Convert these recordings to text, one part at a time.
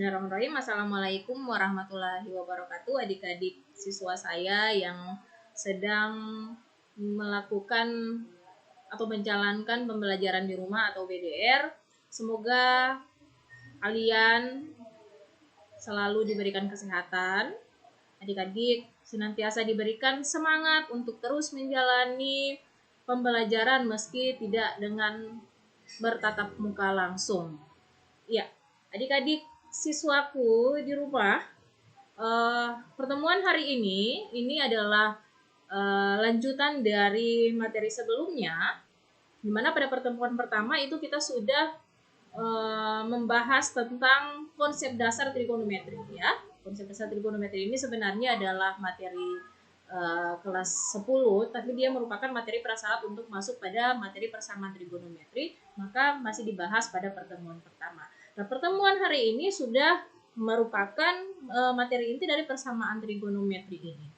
Bismillahirrahmanirrahim. Assalamualaikum warahmatullahi wabarakatuh. Adik-adik siswa saya yang sedang melakukan atau menjalankan pembelajaran di rumah atau BDR. Semoga kalian selalu diberikan kesehatan. Adik-adik senantiasa diberikan semangat untuk terus menjalani pembelajaran meski tidak dengan bertatap muka langsung. Ya, adik-adik siswaku di rumah, pertemuan hari ini adalah lanjutan dari materi sebelumnya, di mana pada pertemuan pertama itu kita sudah membahas tentang konsep dasar trigonometri, ya. Konsep dasar trigonometri ini sebenarnya adalah materi kelas 10, tapi dia merupakan materi prasyarat untuk masuk pada materi persamaan trigonometri, maka masih dibahas pada pertemuan pertama. Nah, pertemuan hari ini sudah merupakan materi inti dari persamaan trigonometri ini.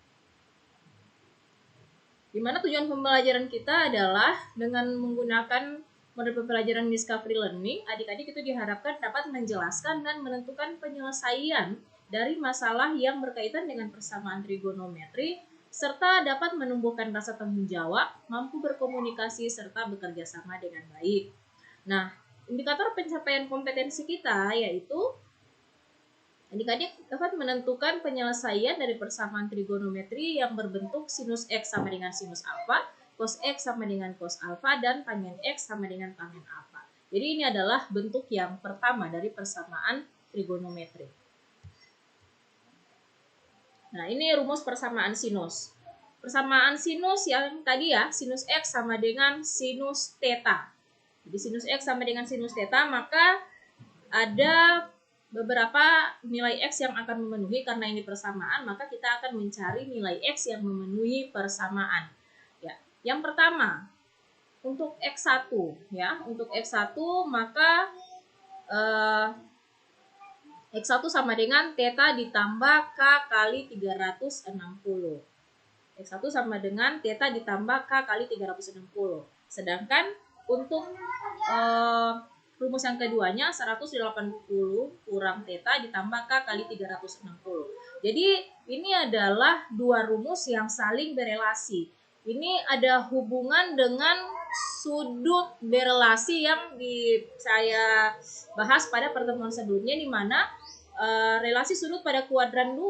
Di mana tujuan pembelajaran kita adalah dengan menggunakan model pembelajaran Discovery Learning, adik-adik itu diharapkan dapat menjelaskan dan menentukan penyelesaian dari masalah yang berkaitan dengan persamaan trigonometri, serta dapat menumbuhkan rasa tanggung jawab, mampu berkomunikasi, serta bekerja sama dengan baik. Nah, indikator pencapaian kompetensi kita yaitu adik-adik dapat menentukan penyelesaian dari persamaan trigonometri yang berbentuk sinus X sama dengan sinus alfa, cos X sama dengan cos alfa, dan tangen X sama dengan tangen alfa. Jadi ini adalah bentuk yang pertama dari persamaan trigonometri. Nah, ini rumus persamaan sinus. Persamaan sinus yang tadi ya, sinus X sama dengan sinus theta. Jadi sinus X sama dengan sinus theta, maka ada beberapa nilai X yang akan memenuhi. Karena ini persamaan, maka kita akan mencari nilai X yang memenuhi persamaan. Ya, yang pertama, untuk X1 ya, untuk X1 maka X1 sama dengan theta ditambah K kali 360. X1 sama dengan theta ditambah K kali 360. Sedangkan untuk rumus yang keduanya 180 kurang theta ditambah K kali 360. Jadi ini adalah dua rumus yang saling berelasi. Ini ada hubungan dengan sudut berelasi yang saya bahas pada pertemuan sebelumnya, di mana relasi sudut pada kuadran 2,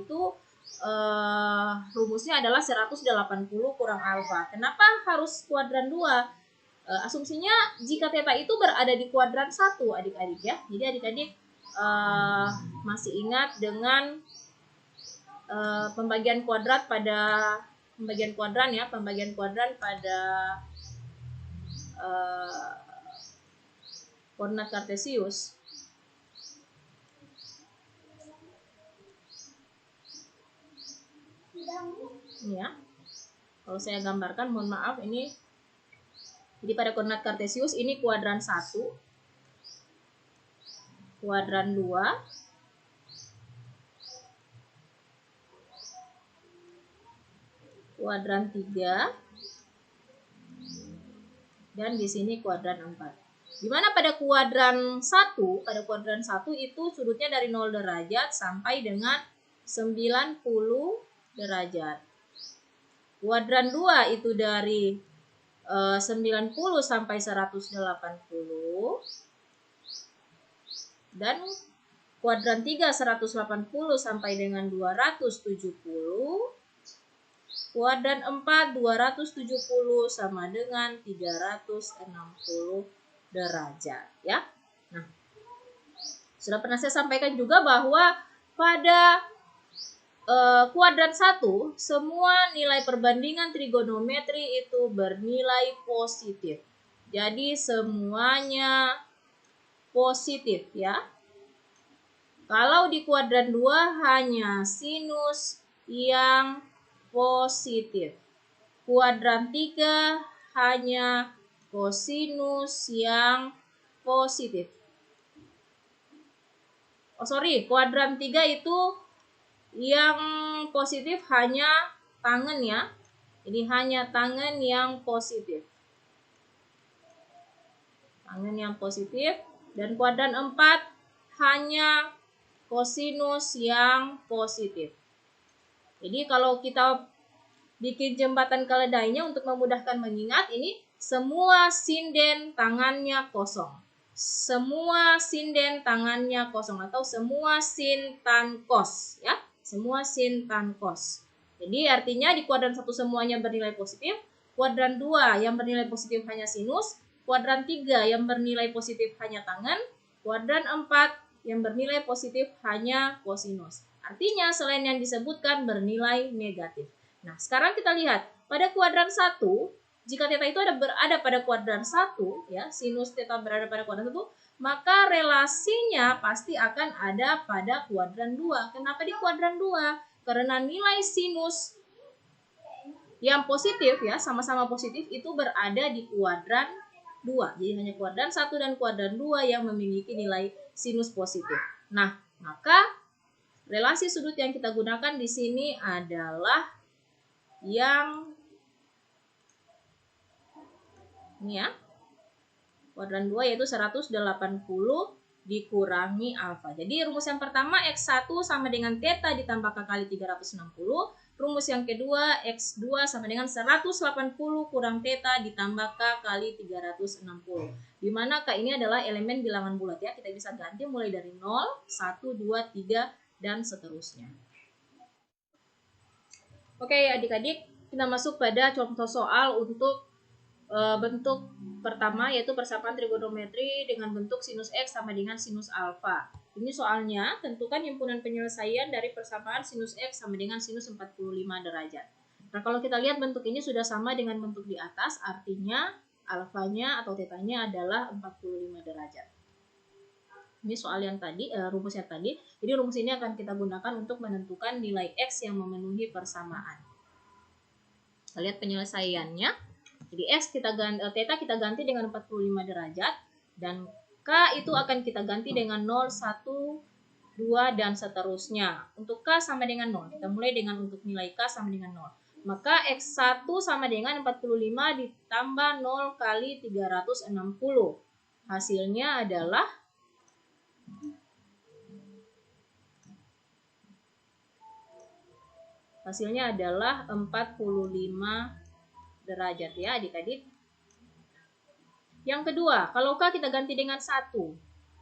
itu rumusnya adalah 180 kurang alfa. Kenapa harus kuadran 2? Asumsinya jika theta itu berada di kuadran 1, adik-adik ya. Jadi adik-adik masih ingat dengan pembagian kuadran pada koordinat kartesius. Ini ya, kalau saya gambarkan, mohon maaf, ini jadi pada koordinat kartesius ini kuadran 1, kuadran 2, kuadran 3, dan di sini kuadran 4. Di mana pada kuadran 1, itu sudutnya dari 0 derajat sampai dengan 90 derajat. Kuadran 2 itu dari 90 sampai 180, dan kuadran 3 180 sampai dengan 270, kuadran 4 270 sama dengan 360 derajat ya. Nah, sudah pernah saya sampaikan juga bahwa pada kuadran 1 semua nilai perbandingan trigonometri itu bernilai positif. Jadi semuanya positif ya. Kalau di kuadran 2 hanya sinus yang positif. Kuadran 3 hanya kosinus yang positif. Kuadran 3 itu yang positif hanya tangen ya. Jadi hanya tangen yang positif. Tangen yang positif. Dan kuadran 4 hanya kosinus yang positif. Jadi kalau kita bikin jembatan keledainya untuk memudahkan mengingat, ini semua sinden tangannya kosong. Semua sinden tangannya kosong atau semua sin tan kos ya. Semua sin tan kos. Jadi artinya di kuadran 1 semuanya bernilai positif, kuadran 2 yang bernilai positif hanya sinus, kuadran 3 yang bernilai positif hanya tangen, kuadran 4 yang bernilai positif hanya kosinus. Artinya selain yang disebutkan bernilai negatif. Nah, sekarang kita lihat pada kuadran 1, jika theta itu berada pada kuadran 1, ya, sinus theta berada pada kuadran 1, maka relasinya pasti akan ada pada kuadran 2. Kenapa di kuadran 2? Karena nilai sinus yang positif ya, sama-sama positif itu berada di kuadran 2. Jadi hanya kuadran 1 dan kuadran 2 yang memiliki nilai sinus positif. Nah, maka relasi sudut yang kita gunakan di sini adalah yang ini ya, kuadran 2 yaitu 180 dikurangi alfa. Jadi rumus yang pertama X1 sama dengan theta ditambah K kali 360. Rumus yang kedua X2 sama dengan 180 kurang theta ditambah K kali 360. Dimana K ini adalah elemen bilangan bulat ya. Kita bisa ganti mulai dari 0, 1, 2, 3, dan seterusnya. Oke adik-adik, kita masuk pada contoh soal untuk bentuk pertama yaitu persamaan trigonometri dengan bentuk sinus X sama dengan sinus alfa. Ini soalnya tentukan himpunan penyelesaian dari persamaan sinus X sama dengan sinus 45 derajat. Nah kalau kita lihat bentuk ini sudah sama dengan bentuk di atas, artinya alfanya atau tetanya adalah 45 derajat. Ini soal yang tadi, rumusnya tadi. Jadi rumus ini akan kita gunakan untuk menentukan nilai X yang memenuhi persamaan. Kita lihat penyelesaiannya. Jadi theta kita ganti dengan 45 derajat dan K itu akan kita ganti dengan 0, 1, 2 dan seterusnya. Untuk K sama dengan 0. Kita mulai dengan untuk nilai K sama dengan 0. Maka X1 sama dengan 45 ditambah 0 kali 360. Hasilnya adalah Hasilnya adalah 45 derajat ya adik-adik. Yang kedua, kalau K kita ganti dengan 1,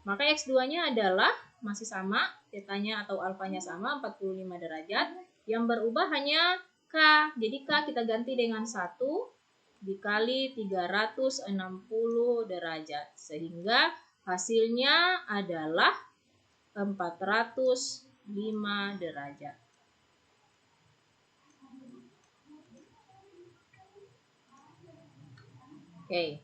maka X2-nya adalah masih sama, tetanya atau alfanya sama, 45 derajat. Yang berubah hanya K, jadi K kita ganti dengan 1 dikali 360 derajat. Sehingga hasilnya adalah 405 derajat. Oke.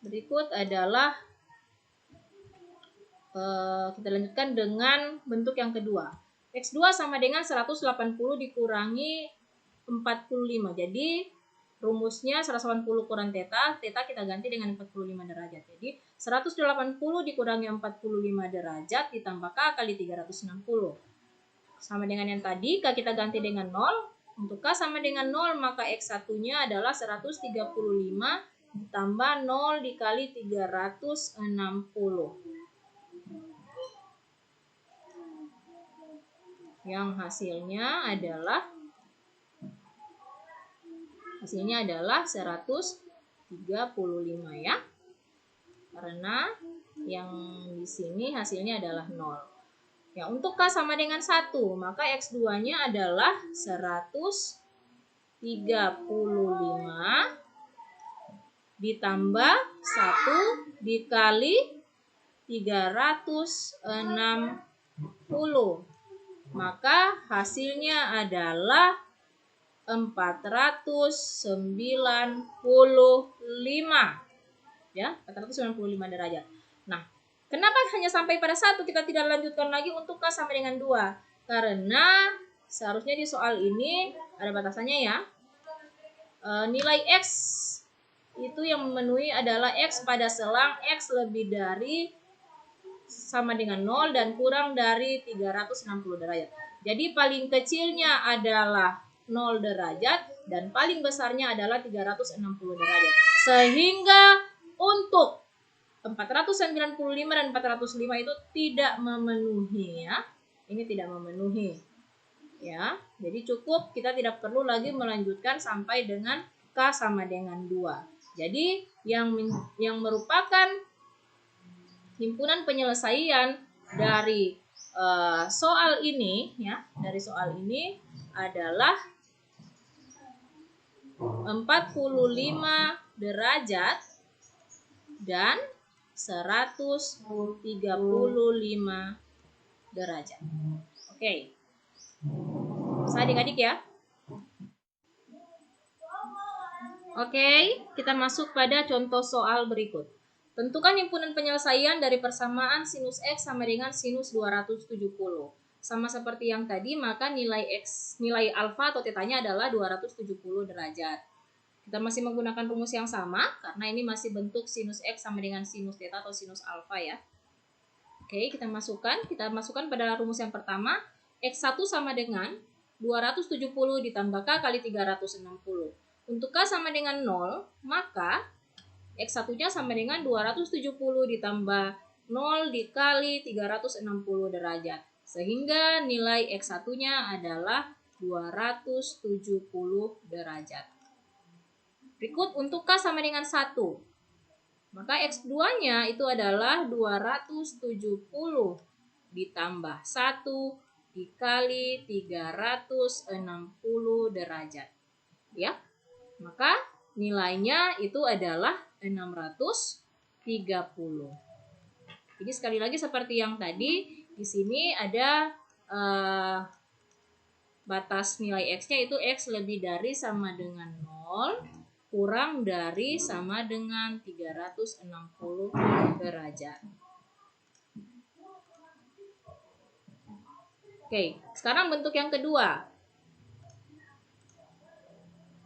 Berikut adalah kita lanjutkan dengan bentuk yang kedua. X2 sama dengan 180 dikurangi 45. Jadi rumusnya 180 kurang theta, theta kita ganti dengan 45 derajat. Jadi 180 dikurangi 45 derajat ditambah K kali 360. Sama dengan yang tadi, K kita ganti dengan 0. Untuk K sama dengan 0, maka X1-nya adalah 135 ditambah 0 dikali 360. Yang hasilnya adalah 135 ya. Karena yang di sini hasilnya adalah 0. Ya, untuk K sama dengan 1, maka X2-nya adalah 135 ditambah 1 dikali 360. Maka hasilnya adalah 495. Ya, 495 derajat. Nah, kenapa hanya sampai pada 1? Kita tidak lanjutkan lagi untuk K sama dengan 2. Karena seharusnya di soal ini ada batasannya ya. Nilai X itu yang memenuhi adalah X pada selang X lebih dari sama dengan 0 dan kurang dari 360 derajat. Jadi paling kecilnya adalah 0 derajat dan paling besarnya adalah 360 derajat. Sehingga untuk 495 dan 405 itu tidak memenuhi ya. Ini tidak memenuhi. Ya, jadi cukup, kita tidak perlu lagi melanjutkan sampai dengan K sama dengan 2. Jadi yang merupakan himpunan penyelesaian dari soal ini ya, dari soal ini adalah 45 derajat dan 135 derajat. Oke. Bisa adik-adik ya? Oke, kita masuk pada contoh soal berikut. Tentukan himpunan penyelesaian dari persamaan sinus X sama dengan sinus 270. Sama seperti yang tadi, maka nilai alfa atau tetanya adalah 270 derajat. Kita masih menggunakan rumus yang sama, karena ini masih bentuk sinus X sama dengan sinus theta atau sinus alfa ya. Oke, kita masukkan pada rumus yang pertama, X1 sama dengan 270 ditambah K kali 360. Untuk K sama dengan 0, maka X1-nya sama dengan 270 ditambah 0 dikali 360 derajat. Sehingga nilai X1-nya adalah 270 derajat. Berikut untuk K sama dengan 1. Maka X2-nya itu adalah 270 ditambah 1 dikali 360 derajat. Ya. Maka nilainya itu adalah 630. Jadi sekali lagi seperti yang tadi, di sini ada batas nilai X-nya itu X lebih dari sama dengan 0 kurang dari sama dengan 360 derajat. Oke, sekarang bentuk yang kedua.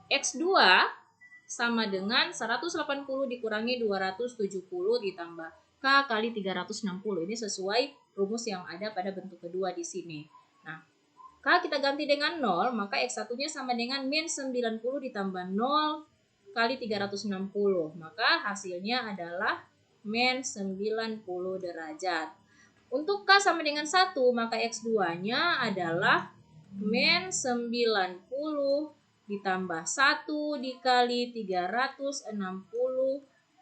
X2 sama dengan 180 dikurangi 270 ditambah K kali 360. Ini sesuai rumus yang ada pada bentuk kedua di sini. Nah, K kita ganti dengan 0, maka X1-nya sama dengan min 90 ditambah 0 kali 360. Maka hasilnya adalah min 90 derajat. Untuk K sama dengan 1, maka X2-nya adalah min 90 ditambah 1 dikali 360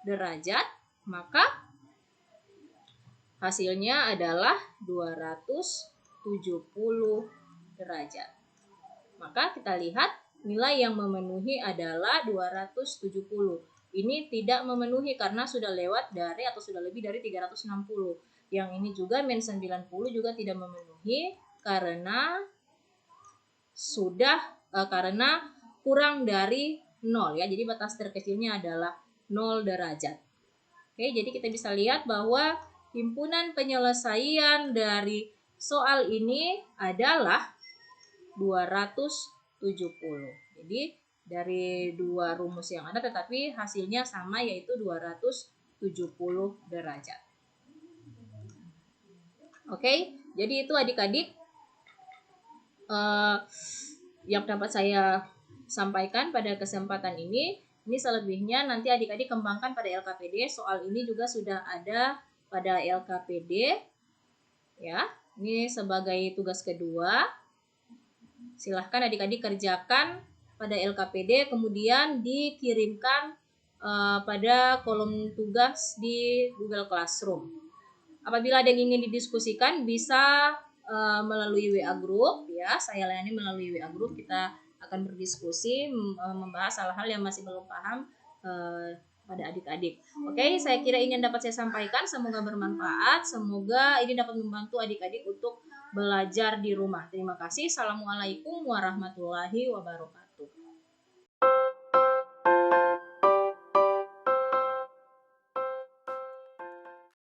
derajat. Maka hasilnya adalah 270 derajat. Maka kita lihat nilai yang memenuhi adalah 270. Ini tidak memenuhi karena sudah lewat dari atau sudah lebih dari 360. Yang ini juga min 90 juga tidak memenuhi karena karena kurang dari 0 ya. Jadi batas terkecilnya adalah 0 derajat. Oke, jadi kita bisa lihat bahwa himpunan penyelesaian dari soal ini adalah 270. Jadi dari dua rumus yang ada tetapi hasilnya sama, yaitu 270 derajat. Oke, jadi itu adik-adik yang dapat saya sampaikan pada kesempatan ini. Ini selebihnya nanti adik-adik kembangkan pada LKPD. Soal ini juga sudah ada pada LKPD. Ya, ini sebagai tugas kedua. Silahkan adik-adik kerjakan pada LKPD, kemudian dikirimkan pada kolom tugas di Google Classroom. Apabila ada yang ingin didiskusikan, bisa melalui WA Group ya. Saya layani melalui WA Group. Kita akan berdiskusi membahas hal-hal yang masih belum paham pada adik-adik. Oke, saya kira ini yang dapat saya sampaikan. Semoga bermanfaat. Semoga ini dapat membantu adik-adik untuk belajar di rumah. Terima kasih. Assalamualaikum warahmatullahi wabarakatuh.